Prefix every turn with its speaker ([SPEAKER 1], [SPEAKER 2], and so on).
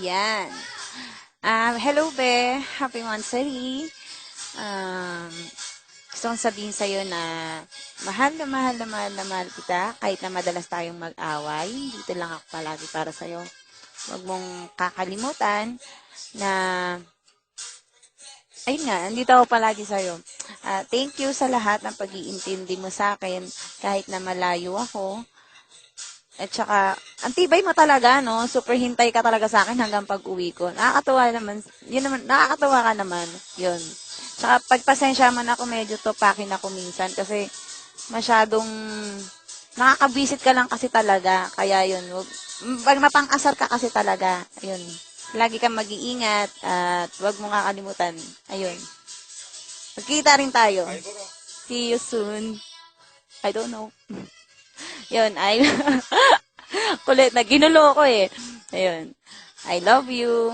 [SPEAKER 1] Yan. Hello, Be. Happy Mansari. Um, Gusto kong sabihin sa'yo na mahal na mahal na mahal na mahal kita kahit na madalas tayong mag-away. Dito lang ako palagi para sa'yo. Huwag mong kakalimutan na ayun nga, nandito ako palagi sa'yo. Thank you sa lahat ng pag-iintindi mo sa akin kahit na malayo ako. At saka, ang tibay mo talaga, no? Super hintay ka talaga sa akin hanggang pag-uwi ko. Nakakatawa naman. Yun naman, nakakatawa ka naman. Yun. Tsaka, pagpasensya man ako, medyo topakin ako minsan kasi masyadong nakakabisit ka lang kasi talaga. Kaya yun, pag mapang-asar ka kasi talaga, ayun. Lagi kang mag-iingat at huwag mong kakalimutan. Ayun. Magkita rin tayo. See you soon. I don't know. Yun, kulit na ginulo ko eh. Ayun. I love you.